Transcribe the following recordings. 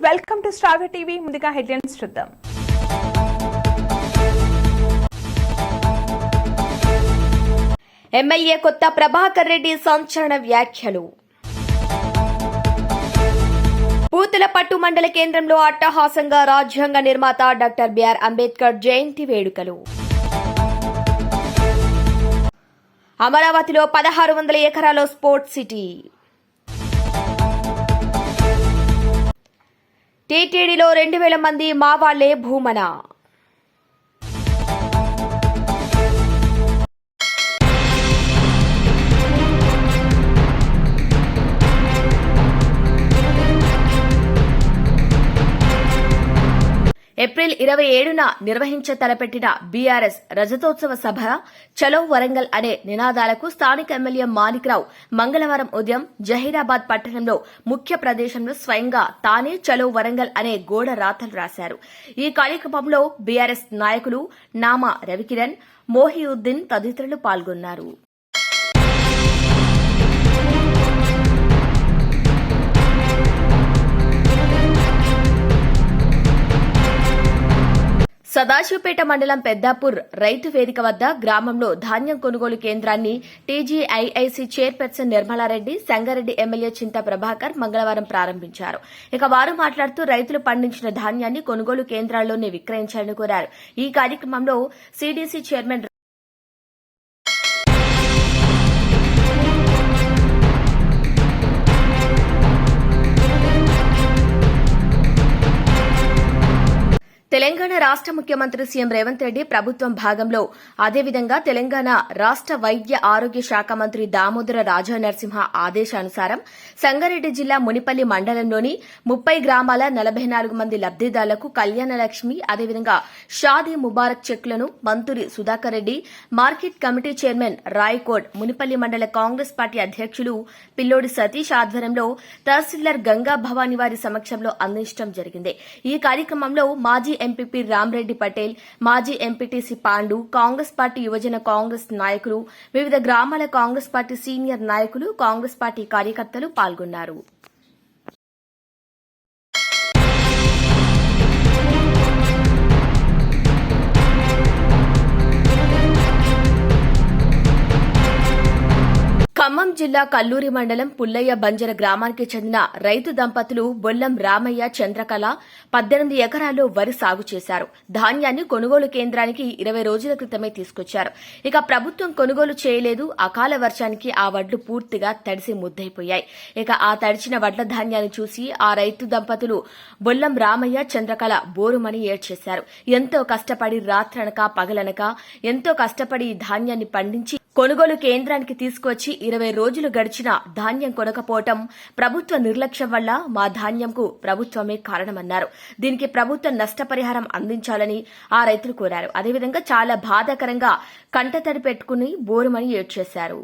Welcome to star TV. ముందుగా headlines చూద్దాం. MLA కొత్త ప్రభాకర్ రెడ్డి సంచలన వ్యాఖ్యలు. పూతలపట్టు మండల కేంద్రంలో అట్టహాసంగా రాజ్యాంగ నిర్మాత డాక్టర్ బిఆర్ అంబేద్కర్ జయంతి వేడుకలు. అమరావతిలో 1600 ఎకరాల స్పోర్ట్స్ సిటీ. టీటీడీలో 2000 మంది మా వాళ్లే భూమన. ఏప్రిల్ 27న నిర్వహించ తలపెట్టిన బీఆర్ఎస్ రజతోత్సవ సభ చలో వరంగల్ అనే నినాదాలకు స్థానిక ఎమ్మెల్యే మాణిక్రావు మంగళవారం ఉదయం జహీరాబాద్ పట్టణంలో ముఖ్య ప్రదేశంలో స్వయంగా తానే చలో వరంగల్ అనే గోడ రాతలు రాశారు. ఈ కార్యక్రమంలో బీఆర్ఎస్ నాయకులు నామా రవికిరణ్, మోహియుద్దీన్ తదితరులు పాల్గొన్నారు. సదాశివపేట మండలం పెద్దాపూర్ రైతు వేదిక వద్ద గ్రామంలో ధాన్యం కొనుగోలు కేంద్రాన్ని TGIIC chairperson Nirmala Reddy, Sangareddy MLA Chinta Prabhakar మంగళవారం ప్రారంభించారు. వారు మాట్లాడుతూ రైతులు పండించిన ధాన్యాన్ని కొనుగోలు కేంద్రాల్లోనే విక్రయించాలని కోరారు. ఈ కార్యక్రమంలో సీడీసీ చైర్మన్ తెలంగాణ రాష్ట ముఖ్యమంత్రి సీఎం రేవంత్ రెడ్డి ప్రభుత్వం భాగంలో అదేవిధంగా తెలంగాణ రాష్ట వైద్య ఆరోగ్య శాఖ మంత్రి దామోదర రాజనరసింహ ఆదేశానుసారం సంగారెడ్డి జిల్లా మునిపల్లి మండలంలోని 30 గ్రామాల 44 మంది లబ్దిదారులకు కళ్యాణ లక్ష్మి అదేవిధంగా షాదీ ముబారక్ చెక్కులను మంత్రి Sudhakar Reddy, market committee chairman Raikode, Munipalli మండల కాంగ్రెస్ పార్టీ అధ్యకులు పిల్లోడి సతీష్ ఆధ్వర్యంలో తహసీల్దార్ గంగా భవాని వారి సమక్షంలో అందించడం జరిగింది. ఈ కార్యక్రమంలో మాజీ ఎంపీపీ రామ్రెడ్డి పటేల్, మాజీ ఎంపీటీసీ పాండు, కాంగ్రెస్ పార్టీ యువజన కాంగ్రెస్ నాయకులు, వివిధ గ్రామాల కాంగ్రెస్ పార్టీ సీనియర్ నాయకులు, కాంగ్రెస్ పార్టీ కార్యకర్తలు పాల్గొన్నారు. ఖమ్మం జిల్లా కల్లూరి మండలం పుల్లయ్య బంజర గ్రామానికి చెందిన రైతు దంపతులు బొల్లం రామయ్య, చంద్రకళ 18 ఎకరాల్లో వరి సాగు చేశారు. ధాన్యాన్ని కొనుగోలు కేంద్రానికి 20 రోజుల క్రితమే తీసుకొచ్చారు. ప్రభుత్వం కొనుగోలు చేయలేదు. అకాల వర్షానికి ఆ వడ్లు పూర్తిగా తడిసి ముద్దైపోయాయి. ఆ తడిచిన వడ్ల ధాన్యాన్ని చూసి ఆ రైతు దంపతులు బొల్లం రామయ్య, చంద్రకళ బోరుమని ఏడ్చేశారు. ఎంతో కష్టపడి రాత్రనక పగలనక ఎంతో కష్టపడి ఈ ధాన్యాన్ని పండించి కొనుగోలు కేంద్రానికి తీసుకువచ్చి 20 రోజులు గడిచినా ధాన్యం కొనకపోవటం ప్రభుత్వ నిర్లక్ష్యం వల్ల మా ధాన్యంకు ప్రభుత్వమే కారణమన్నారు. దీనికి ప్రభుత్వం నష్టపరిహారం అందించాలని ఆ రైతులు కోరారు. అదేవిధంగా చాలా బాధాకరంగా కంటతడి పెట్టుకుని బోరుమని ఏడ్చేశారు.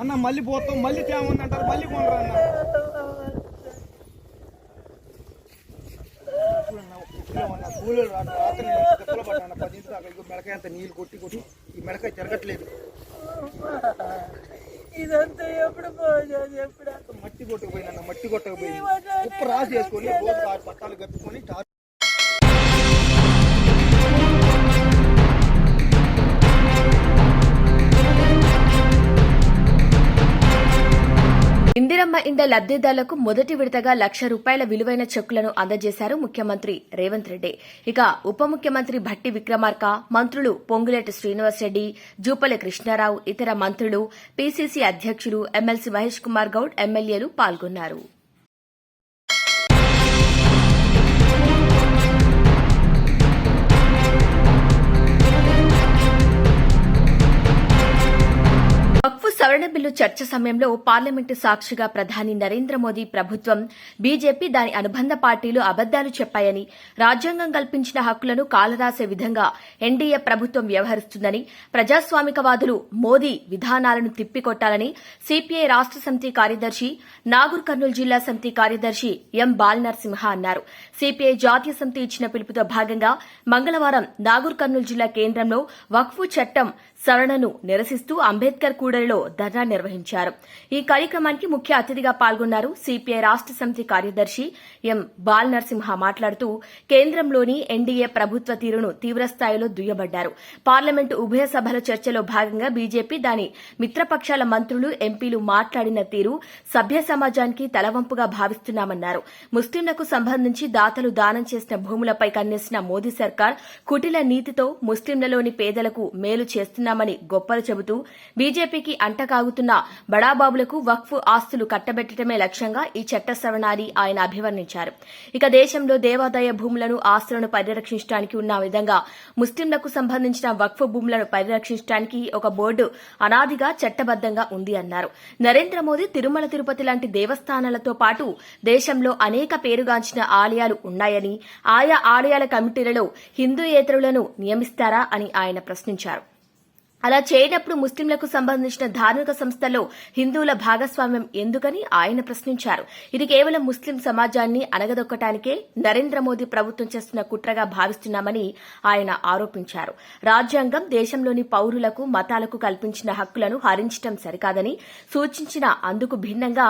అన్న మళ్ళీ పోతాం, మళ్ళీ తేమందంటారు, మళ్ళీ కొనరా కూలీలు రాత్రి దెబ్బలు పడ్డా 10 ఇంటి దాకా మెడకాయ అంత నీళ్ళు కొట్టి కొట్టి ఈ మెడకాయ తిరగట్లేదు. ఇదంతా ఎప్పుడు మట్టి కొట్టకపోయినా మట్టి కొట్టకపోయి ఉప్పు రాసి వేసుకొని రోజు పట్టాలు కప్పుకొని ఇందిరమ్మ ఇండ్ల లబ్దిదారులకు మొదటి విడతగా ₹1,00,000 విలువైన చెక్కులను అందజేశారు ముఖ్యమంత్రి రేవంత్ రెడ్డి. ఉప ముఖ్యమంత్రి భట్టి విక్రమార్క, మంత్రులు పొంగులేటి శ్రీనివాసరెడ్డి, జూపల్లి కృష్ణారావు, ఇతర మంత్రులు, పీసీసీ అధ్యకులు, ఎమ్మెల్సీ మహేష్ కుమార్ గౌడ్, ఎమ్మెల్యేలు పాల్గొన్నారు. సవరణ బిల్లు చర్చ సమయంలో పార్లమెంటు సాక్షిగా ప్రధాని నరేంద్ర మోదీ ప్రభుత్వం, బీజేపీ దాని అనుబంధ పార్టీలు అబద్దాలు చెప్పాయని, రాజ్యాంగం కల్పించిన హక్కులను కాలరాసే విధంగా ఎన్డీఏ ప్రభుత్వం వ్యవహరిస్తుందని, ప్రజాస్వామికవాదులు మోదీ విధానాలను తిప్పికొట్టాలని సీపీఐ రాష్ట సమితి కార్యదర్శి, నాగర్ కర్నూలు జిల్లా సమితి కార్యదర్శి ఎం బాలనరసింహ అన్నారు. సీపీఐ జాతీయ సమితి ఇచ్చిన పిలుపుతో భాగంగా మంగళవారం నాగర్ కర్నూలు జిల్లా కేంద్రంలో వక్ఫ్ చట్టం సవరణను నిరసిస్తూ అంబేద్కర్ కూడలిలో ధర్నా నిర్వహించారు. ఈ కార్యక్రమానికి ముఖ్య అతిథిగా పాల్గొన్నారు. సీపీఐ రాష్ట సమితి కార్యదర్శి ఎం బాలనరసింహ మాట్లాడుతూ కేంద్రంలోని ఎన్డీఏ ప్రభుత్వ తీరును తీవ్రస్థాయిలో దుయ్యబడ్డారు. పార్లమెంటు ఉభయ సభల చర్చలో భాగంగా బీజేపీ దాని మిత్రపక్షాల మంత్రులు, ఎంపీలు మాట్లాడిన తీరు సభ్య సమాజానికి తలవంపుగా భావిస్తున్నామన్నారు. ముస్లింలకు సంబంధించి దాతలు దానం చేసిన భూములపై కన్నేసిన మోదీ సర్కార్ కుటిల నీతితో ముస్లింలలోని పేదలకు మేలు చేస్తున్నామని గొప్పలు చెబుతూ బీజేపీకి అంటకాగుతున్న బడాబాబులకు వక్ఫ్ ఆస్తులు కట్టబెట్టడమే లక్ష్యంగా ఈ చట్ట సవరణాన్ని ఆయన అభివర్ణించారు. ఇక దేశంలో దేవాదాయ భూములను, ఆస్తులను పరిరక్షించడానికి ఉన్న విధంగా ముస్లింలకు సంబంధించిన వక్ఫ్ భూములను పరిరక్షించడానికి ఒక బోర్డు అనాదిగా చట్టబద్దంగా ఉంది అన్నారు. నరేంద్ర మోదీ తిరుమల, తిరుపతి లాంటి దేవస్థానాలతో పాటు దేశంలో అనేక పేరుగాంచిన ఆలయాలు ఉన్నాయని, ఆయా ఆలయాల కమిటీలలో హిందూయేతరులను నియమిస్తారా అని ఆయన ప్రశ్నించారు. అలా చేయనప్పుడు ముస్లింలకు సంబంధించిన ధార్మిక సంస్థల్లో హిందువుల భాగస్వామ్యం ఎందుకని ఆయన ప్రశ్నించారు. ఇది కేవలం ముస్లిం సమాజాన్ని అణగదొక్కటానికే నరేంద్ర మోదీ ప్రభుత్వం చేస్తున్న కుట్రగా భావిస్తున్నామని ఆయన ఆరోపించారు. రాజ్యాంగం దేశంలోని పౌరులకు, మతాలకు కల్పించిన హక్కులను హరించడం సరికాదని సూచించిన అందుకు భిన్నంగా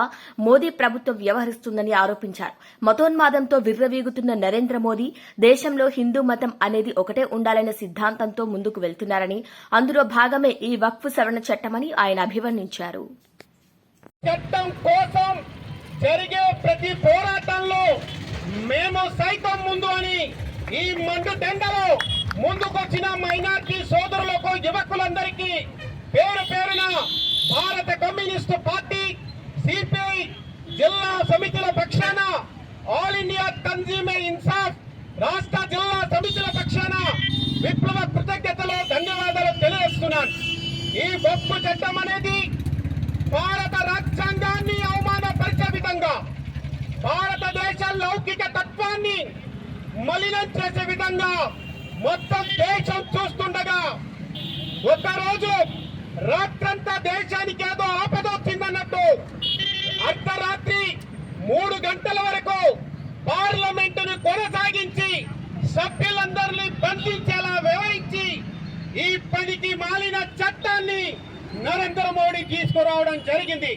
మోదీ ప్రభుత్వం వ్యవహరిస్తుందని ఆరోపించారు. మతోన్మాదంతో విర్రవీగుతున్న నరేంద్ర మోదీ దేశంలో హిందూ మతం అనేది ఒకటే ఉండాలనే సిద్ధాంతంతో ముందుకు వెళ్తున్నారని, అందులో భాగమే ఈ వక్ఫ్ సవరణ చట్టమని ఆయన అభివర్ణించారు. చట్టం కోసం జరిగే ప్రతి పోరాటంలో మేము సైతం ముందు అని ఈ మండు టెండలో ముందుకొచ్చిన మైనార్టీ సోదరులకు, యువకులందరికీ పేరు పేరున భారత కమ్యూనిస్టు పార్టీ, సిపిఐ జిల్లా సమితుల పక్షాన, ఆల్ ఇండియా తంజీమే ఇన్సాఫ్ రాష్ట్ర జిల్లా సమితుల పక్షాన విప్లవ కృతజ్ఞతలు, ధన్యవాదాలు తెలియజేస్తున్నాను. ఈ వక్ఫ్ చట్టం అనేది భారత రాజ్యాంగాన్ని అవమానపరిచే విధంగా, భారతదేశ లౌకిక తత్వాన్ని మలినం చేసే విధంగా మొత్తం దేశం చూస్తుండగా ఒకరోజు రాత్రంతా దేశానికి ఏదో ఆపద వచ్చిందన్నట్టు అర్ధరాత్రి 3 గంటల వరకు పార్లమెంటును కొనసాగించి సభ్యులందరినీ బంధించేలా వ్యవహరించి ఈ పనికి మాలిన చట్టాన్ని నరేంద్ర మోడీ తీసుకురావడం జరిగింది.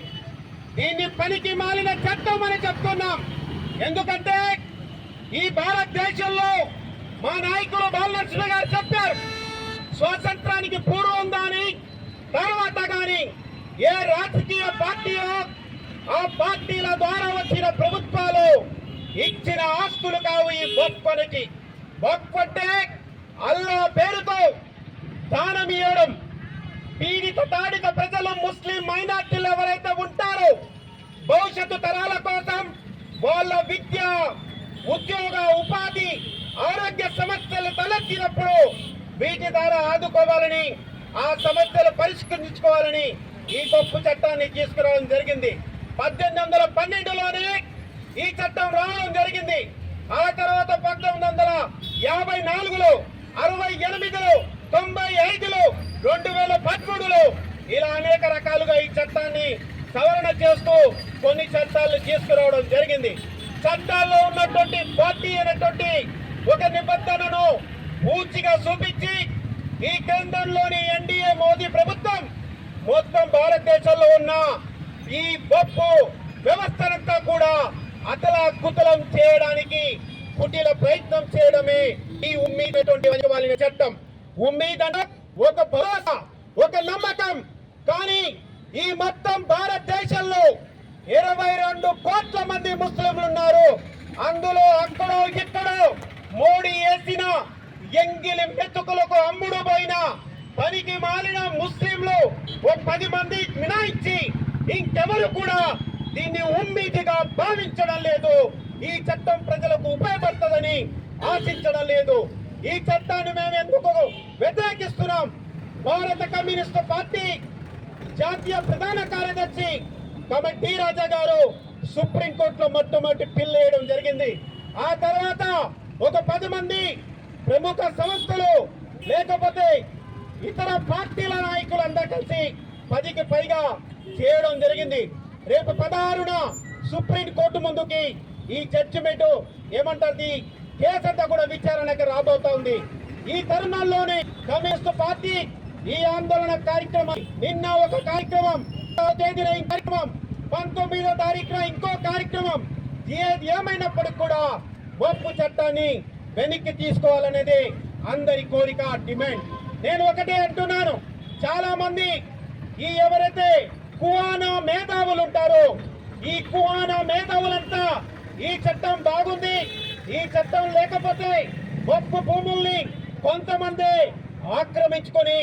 దీన్ని పనికి మాలిన చట్టం అని చెప్తున్నాం. ఎందుకంటే ఈ భారతదేశంలో మా నాయకులు బాలనరసింహ గారు చెప్పారు, స్వాతంత్రానికి పూర్వం గాని తర్వాత గాని ఏ రాజకీయ పార్టీయో ఆ పార్టీల ద్వారా వచ్చిన ప్రభుత్వాలు ఇచ్చిన ఆస్తులు కావు ఈ వక్ఫ్‌కి. వక్ఫ్ అంటే అల్లా పేరుతో దానం ఇవ్వడం. పీడిత తాడిత ప్రజలు, ముస్లిం మైనార్టీలు ఎవరైతే ఉంటారో భవిష్యత్తు తరాల కోసం వాళ్ళ విద్య, ఉద్యోగ, ఉపాధి, ఆరోగ్య సమస్యలు తలెత్తినప్పుడు వీటి ద్వారా ఆదుకోవాలని, ఆ సమస్యలు పరిష్కరించుకోవాలని ఈ వక్ఫ్ చట్టాన్ని తీసుకురావడం జరిగింది. 1812లోనే ఈ చట్టం రావడం జరిగింది. ఆ తర్వాత 1954లో, 68లో, 95లో, 2013లో ఇలా అనేక రకాలుగా ఈ చట్టాన్ని సవరణ చేస్తూ కొన్ని చట్టాలను తీసుకురావడం జరిగింది. చట్టాల్లో ఉన్నటువంటి పార్టీ అనేటువంటి ఒక నిబంధనను పూర్తిగా చూపించి ఈ కేంద్రంలోని ఎన్డీఏ మోదీ ప్రభుత్వం మొత్తం భారతదేశంలో ఉన్న ఈ వక్ఫ్ వ్యవస్థనంతా కూడా అతలాకుతలం చేయడానికి కుటిల ప్రయత్నం చేయడమే ఈ ఉమ్మీద్ చట్టం. ఉమ్మీద్ అంటే ఒక భరోసా, ఒక నమ్మకం. కానీ ఈ మొత్తం భారతదేశంలో 22 కోట్ల మంది ముస్లింలు ఉన్నారు. అందులో అక్కడో ఇక్కడో మోడీ వేసిన ఎంగిలి మెతుకులకు అమ్ముడు పోయిన పనికి మాలిన ముస్లింలు ఓ 10 మంది మినాయించి ఇంకెవరు కూడా దీన్ని ఉమ్మీదిగా భావించడం లేదు. ఈ చట్టం ప్రజలకు ఉపయోగపడుతుందని ఆశించడం లేదు. ఈ చట్టాన్ని మేము ఎందుకు వ్యతిరేకిస్తున్నాం? భారత కమ్యూనిస్టు పార్టీ జాతీయ ప్రధాన కార్యదర్శి కమిటీ రాజా గారు సుప్రీంకోర్టులో మొట్టమొదటి పిల్ వేయడం జరిగింది. ఆ తర్వాత ఒక 10 మంది ప్రముఖ సంస్థలు లేకపోతే ఇతర పార్టీల నాయకులందరూ కలిసి 10కి పైగా చేయడం జరిగింది. రేపు 16న సుప్రీంకోర్టు ముందుకి ఈ జడ్జిమెంట్ ఏమంటారు కేసు అంతా కూడా విచారణకు రాబోతా ఉంది. ఈ తరుణంలోనే కమ్యూనిస్టు పార్టీ ఈ ఆందోళన కార్యక్రమం నిన్న ఒక కార్యక్రమం, తేదీన ఈ కార్యక్రమం, 19వ తారీఖున ఇంకో కార్యక్రమం, ఏమైనప్పటికీ కూడా ఒప్పు చట్టాన్ని వెనక్కి తీసుకోవాలనేది అందరి కోరిక, డిమాండ్. నేను ఒకటే అంటున్నాను, చాలా మంది ఈ ఎవరైతే కువానా మేధావులు ఉంటారో ఈ కువానా మేధావులంతా ఈ చట్టం బాగుంది, ఈ చట్టం లేకపోతే ఒప్పు భూముల్ని కొంతమంది ఆక్రమించుకొని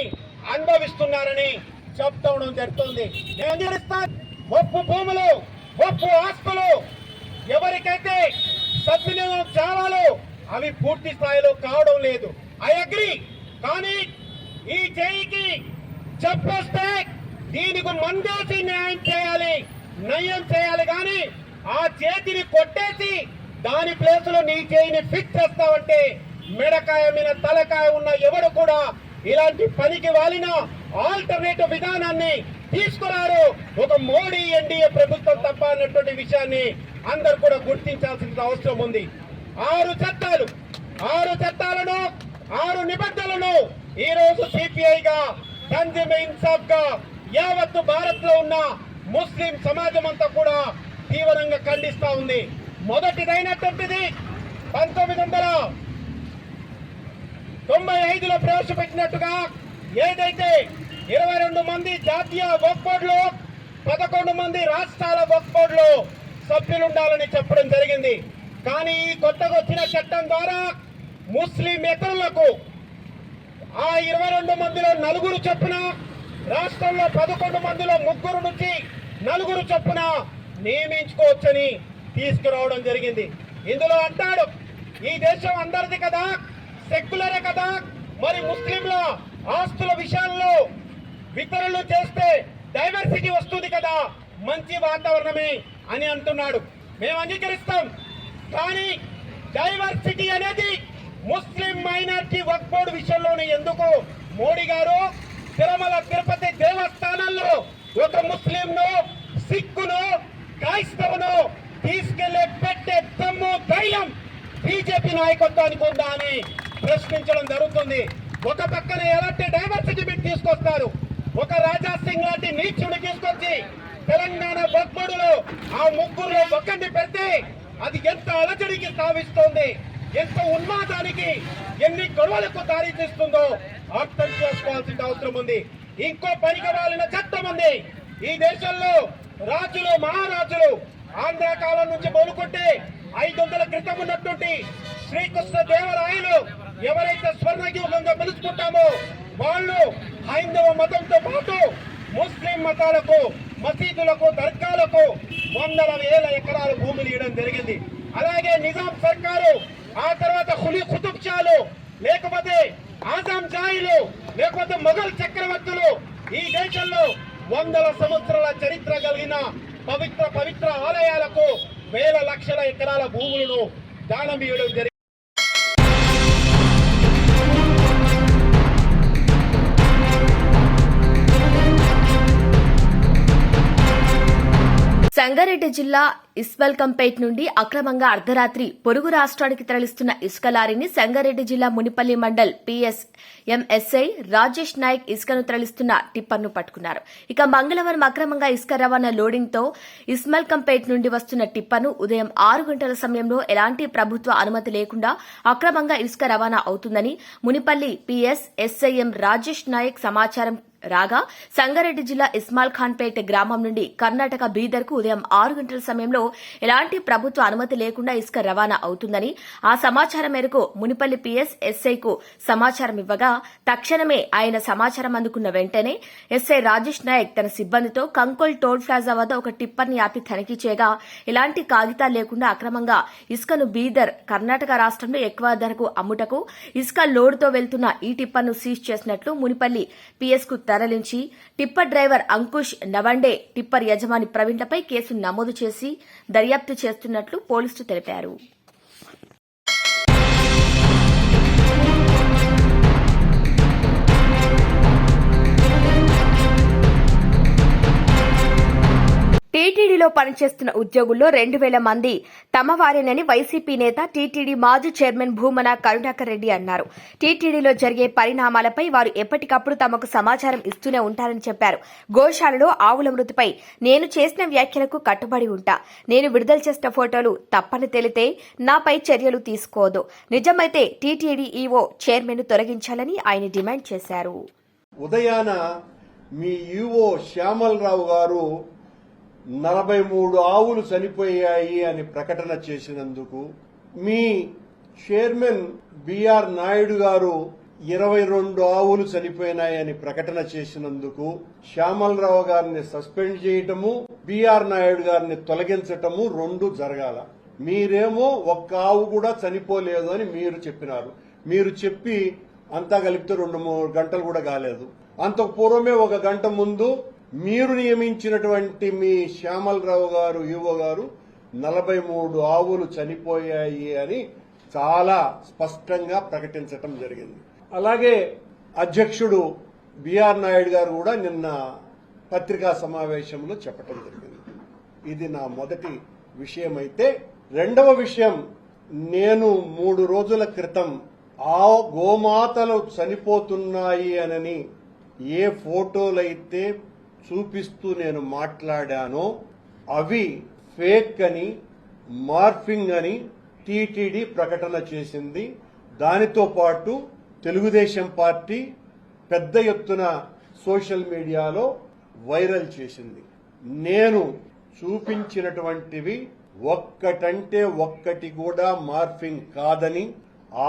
అనుభవిస్తున్నారని చెప్తాం జరుగుతుంది. ఒప్పు భూములు, ఒప్పు ఆస్తులు ఎవరికైతే సద్వినియోగం చాలాలో అవి పూర్తి స్థాయిలో కావడం లేదు. I agree. కానీ ఈ చేయికి చెప్పొస్తే దీనికి మందేసి న్యాయం చేయాలి, నయం చేయాలి. కానీ ఆ చేతిని కొట్టేసి దాని ప్లేస్ లో నీ చేయిని ఫిక్స్ చేస్తావంటే మెడకాయ మీద తలకాయ ఉన్న ఎవడు కూడా ఇలాంటి పనికి వాలిన ఆల్టర్నేటివ్ విధానాన్ని తీసుకురారు ఒక మోడీ ఎన్డీఏ ప్రభుత్వం తప్ప అన్నటువంటి విషయాన్ని అందరూ కూడా గుర్తించాల్సిన అవసరం ఉంది. 6 చట్టాలను 6 నిబంధనలను ఈ రోజు సిపిఐగా తంజీమే ఇన్సాఫ్ గా యావత్తు భారత్ లో ఉన్న ముస్లిం సమాజం అంతా కూడా తీవ్రంగా ఖండిస్తా ఉంది. మొదటిదైనటువంటిది 1995లో ప్రవేశపెట్టినట్టుగా ఏదైతే 22 మంది జాతీయ వక్ఫ్ బోర్డులో 11 మంది రాష్ట్రాల వక్ఫ్ బోర్డులో సభ్యులుండాలని చెప్పడం జరిగింది. కానీ ఈ కొత్తగా వచ్చిన చట్టం ద్వారా ముస్లిమేతరులకు ఆ 22 మందిలో 4 చొప్పున, రాష్ట్రంలో 11 మందిలో 3 నుంచి 4 చొప్పున నియమించుకోవచ్చని తీసుకురావడం జరిగింది. ఇందులో అంటాడు, ఈ దేశం అందరిది కదా, సెక్యులరే కదా, మరి ముస్లింల ఆస్తుల విషయాల్లో వితరణలు చేస్తే డైవర్సిటీ వస్తుంది కదా, మంచి వాతావరణమే అని అంటున్నాడు. మేము అంగీకరిస్తాం. కానీ డైవర్సిటీ అనేది ముస్లిం మైనారిటీ వక్ఫ్ బోర్డు విషయంలోనే ఎందుకు మోడీ గారు తిరుమల తిరుపతి దేవస్థానంలో ఒక ముస్లింను, సిక్కును, క్రైస్తవును తీసుకెళ్లే పెట్టే దమ్ము ధైర్యం బీజేపీ నాయకత్వానికి ఉందా అని ప్రశ్నించడం జరుగుతుంది. ఒక పక్కన ఎలాంటి డైవర్సిటీ బిల్ తీసుకొస్తారు, ఒక రాజా సింగ్ లాంటి నీచుని తీసుకొచ్చి తెలంగాణ వక్ఫ్ బోర్డులో ఆ 3లో ఒకరిని పెడితే అది ఎంత అలజడికి తావిస్తోంది, ఎంత ఉన్మాదానికి, ఎన్ని గొడవలకు దారి తీస్తుందో అర్థం చేసుకోవాల్సిన అవసరం ఉంది. ఇంకో పనికి వాలిన చట్టం ఉంది ఈ దేశంలో. రాజులు, మహారాజులు ఆంధ్ర కాలం నుంచి మొదలుకుంటే 500 క్రితం ఉన్నటువంటి శ్రీకృష్ణ దేవరాయలు ఎవరైతే స్వర్ణయుగంగా పిలుచుకుంటామో వాళ్ళు హైందవ మతంతో పాటు ముస్లిం మతాలకు, మసీదులకు, దర్గాలకు 100,000 ఎకరాల భూములు ఇవ్వడం జరిగింది. అలాగే నిజాం సర్కారు, ఆ తర్వాత కుతుబ్ షాలు, లేకపోతే ఆజం జాయిలు, లేకపోతే మొఘల్ చక్రవర్తులు ఈ దేశంలో 100 సంవత్సరాల చరిత్ర కలిగిన పవిత్ర ఆలయాలకు 1,000 లక్షల ఎకరాల భూములను దానం ఇవ్వడం జరిగింది. సంగారెడ్డి జిల్లా ఇస్మల్కంపేట్ నుండి అక్రమంగా అర్ధరాత్రి పొరుగు రాష్ట్రానికి తరలిస్తున్న ఇసుక లారీని సంగారెడ్డి జిల్లా మునిపల్లి మండల్ పిఎస్ఎంఎస్ఐ రాజేష్ నాయక్ ఇసుకను తరలిస్తున్న టిప్పర్ను పట్టుకున్నారు. ఇక మంగళవారం అక్రమంగా ఇసుక రవాణా లోడింగ్ తో ఇస్మల్కంపేట్ నుండి వస్తున్న టిప్పర్ను ఉదయం 6 గంటల సమయంలో ఎలాంటి ప్రభుత్వ అనుమతి లేకుండా అక్రమంగా ఇసుక రవాణా అవుతుందని మునిపల్లి పిఎస్ఎస్ఐఎం రాజేష్ నాయక్ సమాచారం రాగా సంగారెడ్డి జిల్లా ఇస్మాల్ ఖాన్పేట్ గ్రామం నుండి కర్ణాటక బీదర్ కు ఉదయం 6 గంటల సమయంలో ఎలాంటి ప్రభుత్వ అనుమతి లేకుండా ఇసుక రవాణా అవుతుందని ఆ సమాచారం మేరకు మునిపల్లి పిఎస్ఎస్ఐకు సమాచారం ఇవ్వగా తక్షణమే ఆయన సమాచారం అందుకున్న వెంటనే ఎస్ఐ రాజేష్ నాయక్ తన సిబ్బందితో కంకోల్ టోల్ ప్లాజా వద్ద ఒక టిప్పర్ని ఆపి తనిఖీ చేయగా ఎలాంటి కాగితాలు లేకుండా అక్రమంగా ఇసుకను బీదర్, కర్ణాటక రాష్ట్రంలో ఎక్కువ ధరకు అమ్ముటకు ఇసుక లోడుతో వెళ్తున్న ఈ టిప్పర్ను సీజ్ చేసినట్లు మునిపల్లి పిఎస్ కు తరలించి టిప్పర్ డ్రైవర్ అంకుష్ నవండే, టిప్పర్ యజమాని ప్రవీణ్లపై కేసు నమోదు చేసి దర్యాప్తు చేస్తున్నట్లు పోలీసులు తెలిపారు. టీటీడీలో పనిచేస్తున్న ఉద్యోగుల్లో 2,000 మంది తమవారేనని వైసీపీ నేత టీటీడీ మాజీ చైర్మన్ భూమన కరుణాకర్ రెడ్డి అన్నారు. టీటీడీలో జరిగే పరిణామాలపై వారు ఎప్పటికప్పుడు తమకు సమాచారం ఇస్తూనే ఉంటారని చెప్పారు. గోశాలలో ఆవుల మృతిపై నేను చేసిన వ్యాఖ్యలకు కట్టుబడి ఉంటా. నేను విడుదల చేసిన ఫోటోలు తప్పని తెలితే నాపై చర్యలు తీసుకోదు. నిజమైతే టీటీడీ ఈవో చైర్మన్ తొలగించాలని ఆయన డిమాండ్ చేశారు. ఉదయాన మీ ఈవో శ్యామలరావు గారు 43 ఆవులు చనిపోయాయి అని ప్రకటన చేసినందుకు, మీ చైర్మన్ బిఆర్ నాయుడు గారు 22 ఆవులు చనిపోయినాయని ప్రకటన చేసినందుకు శ్యామలరావు గారిని సస్పెండ్ చేయటము, బిఆర్ నాయుడు గారిని తొలగించటము 2 జరగాల. మీరేమో ఒక్క ఆవు కూడా చనిపోలేదు అని మీరు చెప్పినారు. మీరు చెప్పి అంతా కలిపితే 2-3 గంటలు కూడా కాలేదు. అంతకు పూర్వమే 1 గంట ముందు మీరు నియమించినటువంటి మీ శ్యామలరావు గారు ఈవో గారు 43 ఆవులు చనిపోయాయి అని చాలా స్పష్టంగా ప్రకటించటం జరిగింది. అలాగే అధ్యక్షుడు బిఆర్ నాయుడు గారు కూడా నిన్న పత్రికా సమావేశంలో చెప్పటం జరిగింది. ఇది నా మొదటి విషయం. అయితే రెండవ విషయం, నేను 3 రోజుల క్రితం ఆ గోమాతలు చనిపోతున్నాయి అనని ఏ ఫోటోలైతే చూపిస్తూ నేను మాట్లాడానో అవి ఫేక్ అని, మార్ఫింగ్ అని టీటీడీ ప్రకటన చేసింది. దానితో పాటు తెలుగుదేశం పార్టీ పెద్ద ఎత్తున సోషల్ మీడియాలో వైరల్ చేసింది. నేను చూపించినటువంటివి ఒక్కటంటే ఒక్కటి కూడా మార్ఫింగ్ కాదని,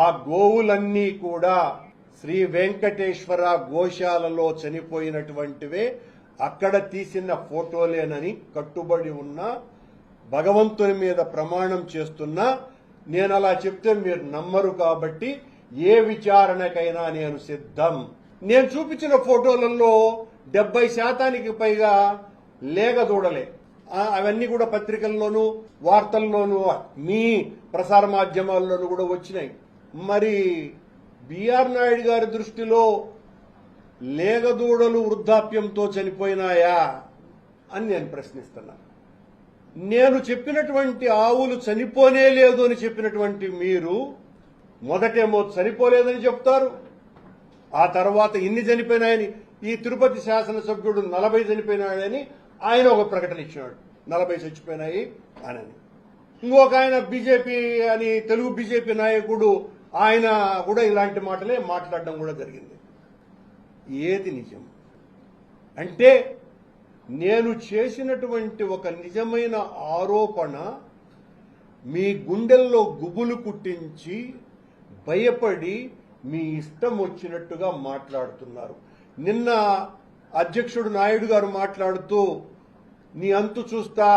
ఆ గోవులన్నీ కూడా శ్రీ వెంకటేశ్వర గోశాలలో చనిపోయినటువంటివే, అక్కడ తీసిన ఫోటోలేనని కట్టుబడి ఉన్నా, భగవంతుని మీద ప్రమాణం చేస్తున్నా, నేను అలా చెప్తే మీరు నమ్మరు. కాబట్టి ఏ విచారణకైనా నేను సిద్ధం. నేను చూపించిన ఫోటోలలో 70% పైగా లేగ దూడలే. అవన్నీ కూడా పత్రికల్లోనూ వార్తల్లోనూ మీ ప్రసార మాధ్యమాల్లోనూ కూడా వచ్చినాయి. మరి బిఆర్ నాయుడు గారి దృష్టిలో లేగదూడలు వృద్ధాప్యంతో చనిపోయినాయా అని నేను ప్రశ్నిస్తున్నా. నేను చెప్పినటువంటి ఆవులు చనిపోనే లేదు అని చెప్పినటువంటి మీరు మొదటేమో చనిపోలేదని చెప్తారు, ఆ తర్వాత ఇన్ని చనిపోయినాయని, ఈ తిరుపతి శాసనసభ్యుడు 40 చనిపోయినాడని ఆయన ఒక ప్రకటన ఇచ్చినాడు, 40 చచ్చిపోయినాయి అని. ఇంకొక ఆయన బీజేపీ అని, తెలుగు బీజేపీ నాయకుడు, ఆయన కూడా ఇలాంటి మాటలే మాట్లాడడం కూడా జరిగింది. ఏది నిజం? అంటే నేను చేసినటువంటి ఒక నిజమైన ఆరోపణ మీ గుండెల్లో గుబులు కుట్టించి భయపడి మీ ఇష్టం వచ్చినట్టుగా మాట్లాడుతున్నారు. నిన్న అధ్యక్షుడు నాయుడు గారు మాట్లాడుతూ నీ అంతు చూస్తా,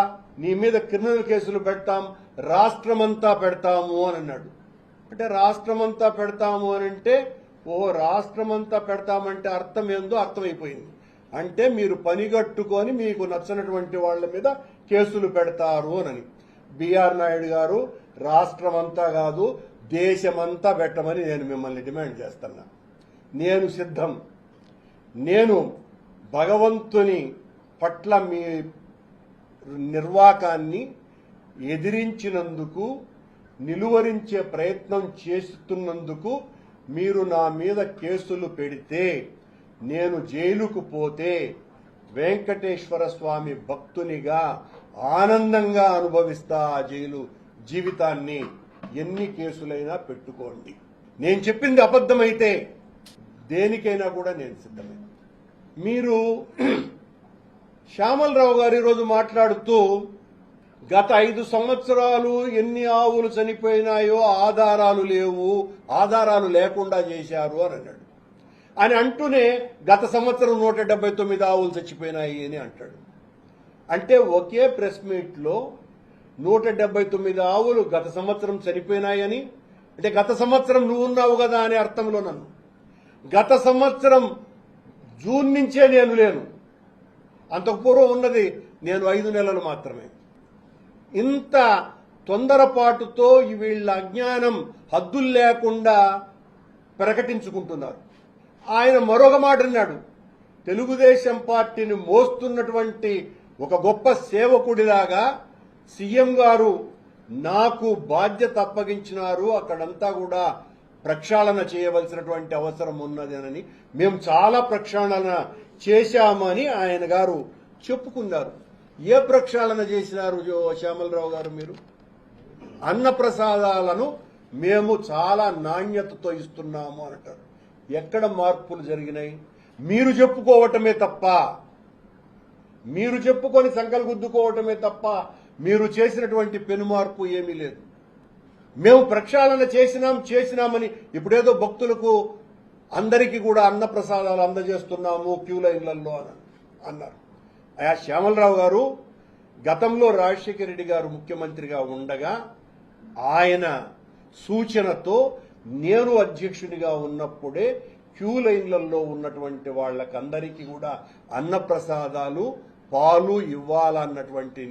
నీ మీద క్రిమినల్ కేసులు పెడతాం, రాష్ట్రమంతా పెడతాము అని అన్నాడు. అంటే రాష్ట్రమంతా పెడతాము అని అంటే, రాష్ట్రమంతా పెడతామంటే అర్థం ఏందో అర్థమైపోయింది. అంటే మీరు పనిగట్టుకొని మీకు నచ్చనటువంటి వాళ్ల మీద కేసులు పెడతారు అని. బిఆర్ నాయుడు గారు రాష్ట్రమంతా కాదు, దేశమంతా పెట్టమని నేను మిమ్మల్ని డిమాండ్ చేస్తున్నా. నేను సిద్ధం. నేను భగవంతుని పట్ల మీ నిర్వాకాన్ని ఎదిరించినందుకు, నిలువరించే ప్రయత్నం చేస్తున్నందుకు మీరు నా మీద కేసులు పెడితే, నేను జైలుకు పోతే వెంకటేశ్వర స్వామి భక్తునిగా ఆనందంగా అనుభవిస్తా ఆ జైలు జీవితాన్ని. ఎన్ని కేసులైనా పెట్టుకోండి. నేను చెప్పింది అబద్ధమైతే దేనికైనా కూడా నేను సిద్ధమే. మీరు శ్యామలరావు గారు ఈరోజు మాట్లాడుతూ గత 5 సంవత్సరాలు ఎన్ని ఆవులు చనిపోయినాయో ఆధారాలు లేవు, ఆధారాలు లేకుండా చేశారు అని అన్నాడు. అని అంటూనే గత సంవత్సరం 179 ఆవులు చచ్చిపోయినాయి అని అంటాడు. అంటే ఒకే ప్రెస్ మీట్ లో 179 ఆవులు గత సంవత్సరం చనిపోయినాయని, అంటే గత సంవత్సరం నువ్వు ఉన్నావు కదా అనే అర్థంలో నన్ను, గత సంవత్సరం జూన్ నుంచే నేను లేను. అంతకు పూర్వం ఉన్నది నేను 5 నెలలు మాత్రమే. ఇంత తొందరపాటుతో వీళ్ళ అజ్ఞానం హద్దులు లేకుండా ప్రకటించుకుంటున్నారు. ఆయన మరొక మాట అన్నాడు, తెలుగుదేశం పార్టీని మోస్తున్నటువంటి ఒక గొప్ప సేవకుడిలాగా సీఎం గారు నాకు బాధ్యత అప్పగించినారు, అక్కడంతా కూడా ప్రక్షాళన చేయవలసినటువంటి అవసరం ఉన్నదేనని, మేము చాలా ప్రక్షాళన చేశామని ఆయన గారు చెప్పుకున్నారు. ఏ ప్రక్షాళన చేసినారు శ్యామలరావు గారు? మీరు అన్నప్రసాదాలను మేము చాలా నాణ్యతతో ఇస్తున్నాము అంటారు. ఎక్కడ మార్పులు జరిగినాయి? మీరు చెప్పుకోవటమే తప్ప, మీరు చెప్పుకొని సంకల్గుద్దుకోవటమే తప్ప మీరు చేసినటువంటి పెనుమార్పు ఏమీ లేదు. మేము ప్రక్షాళన చేసినామని ఇప్పుడేదో భక్తులకు అందరికీ కూడా అన్నప్రసాదాలు అందజేస్తున్నాము క్యూ లైన్లలో అన్నారు. అయా శ్యామలరావు గారు, గతంలో రాజశేఖర రెడ్డి గారు ముఖ్యమంత్రిగా ఉండగా ఆయన సూచనతో నేను అధ్యక్షుడిగా ఉన్నప్పుడే క్యూ లైన్లలో ఉన్నటువంటి వాళ్ళకందరికీ కూడా అన్నప్రసాదాలు పాలు ఇవ్వాలన్నటువంటి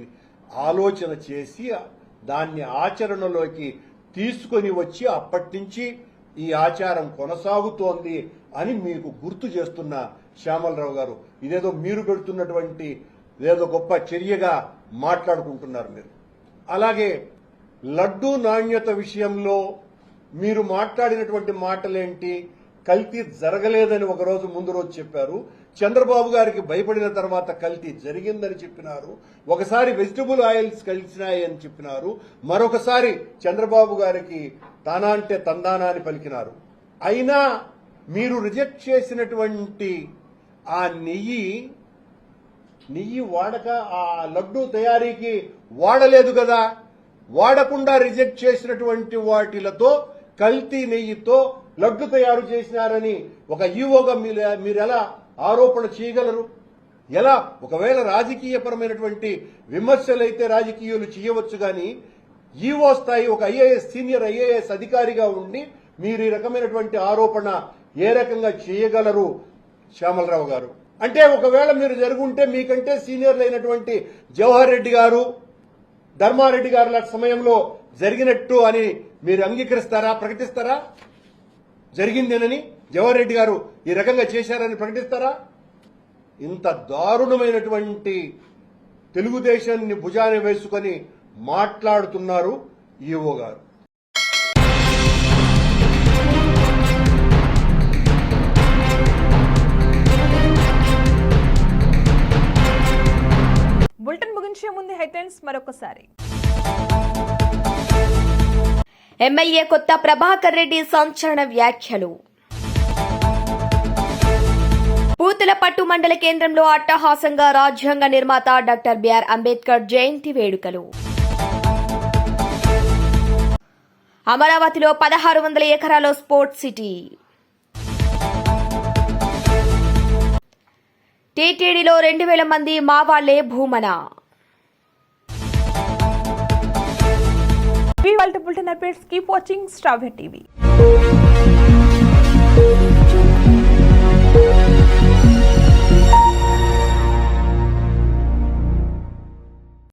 ఆలోచన చేసి దాన్ని ఆచరణలోకి తీసుకొని వచ్చి అప్పటి నుంచి ఈ ఆచారం కొనసాగుతోంది అని మీకు గుర్తు చేస్తున్న శ్యామలరావు గారు, ఇదేదో మీరు పెడుతున్నటువంటి ఏదో గొప్ప చర్యగా మాట్లాడుకుంటున్నారు మీరు. అలాగే లడ్డూ నాణ్యత విషయంలో మీరు మాట్లాడినటువంటి మాటలేంటి? కల్తీ జరగలేదని ఒకరోజు ముందు రోజు చెప్పారు. చంద్రబాబు గారికి భయపడిన తర్వాత కల్తీ జరిగిందని చెప్పినారు. ఒకసారి వెజిటబుల్ ఆయిల్స్ కలిసినాయి అని చెప్పినారు. మరొకసారి చంద్రబాబు గారికి తానా అంటే తందానా అని పలికినారు. అయినా మీరు రిజెక్ట్ చేసినటువంటి ఆ నెయ్యి వాడక ఆ లడ్డూ తయారీకి వాడలేదు కదా. వాడకుండా రిజెక్ట్ చేసినటువంటి వాటిలతో కల్తీ నెయ్యితో లడ్డు తయారు చేసినారని ఒక ఈవోగా మీరు ఎలా ఆరోపణ చేయగలరు? ఎలా? ఒకవేళ రాజకీయపరమైనటువంటి విమర్శలైతే రాజకీయాలు చేయవచ్చు, కానీ ఈవో స్థాయి ఒక సీనియర్ ఐఏఎస్ అధికారిగా ఉండి మీరు ఈ రకమైనటువంటి ఆరోపణ ఏ రకంగా చేయగలరు శ్యామలరావు గారు? అంటే ఒకవేళ మీరు జరుగుంటే మీకంటే సీనియర్లు అయినటువంటి జవహర్ రెడ్డి గారు, ధర్మారెడ్డి గారుల సమయంలో జరిగినట్టు అని మీరు అంగీకరిస్తారా, ప్రకటిస్తారా? జరిగిందేనని జవహర్ రెడ్డి గారు ఈ రకంగా చేశారని ప్రకటిస్తారా? ఇంత దారుణమైనటువంటి తెలుగుదేశాన్ని భుజాన్ని వేసుకొని మాట్లాడుతున్నారు ఈవో గారు. బులెటిన్ ముగించే ముందు హెడ్లైన్స్ మరొకసారి. ఎమ్మెల్యే కొత్త ప్రభాకర్ రెడ్డి సంచలన వ్యాఖ్యలు. పూతలపట్టు మండల కేంద్రంలో అట్టహాసంగా రాజ్యాంగ నిర్మాత డాక్టర్ బిఆర్ అంబేద్కర్ జయంతి వేడుకలు. అమరావతిలో 1600 ఎకరాల స్పోర్ట్స్ సిటీ. టీటీడీలో 2000 మంది మా వాళ్లే Bhumana. We want to bulletin updates. Keep watching Star TV.